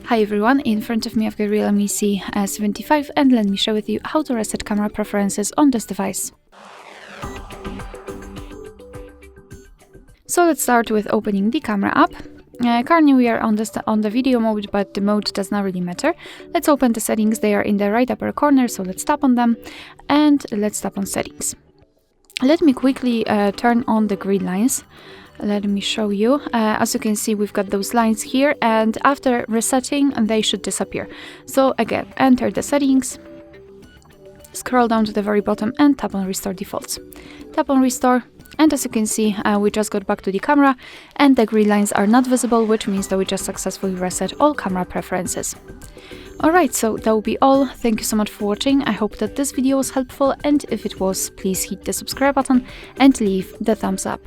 Hi everyone, in front of me I've got REALME C75 and let me share with you how to reset camera preferences on this device. So let's start with opening the camera app. Currently we are on the video mode, but the mode does not really matter. Let's open the settings. They are in the right upper corner, so let's tap on them and let's tap on settings. Let me quickly turn on the grid lines. Let me show you. As you can see, we've got those lines here, and after resetting they should disappear. So again, enter the settings, scroll down to the very bottom and tap on restore defaults. Tap on restore, and as you can see, we just got back to the camera and the grid lines are not visible, which means that we just successfully reset all camera preferences. Alright, so that will be all. Thank you so much for watching. I hope that this video was helpful, and if it was, please hit the subscribe button and leave the thumbs up.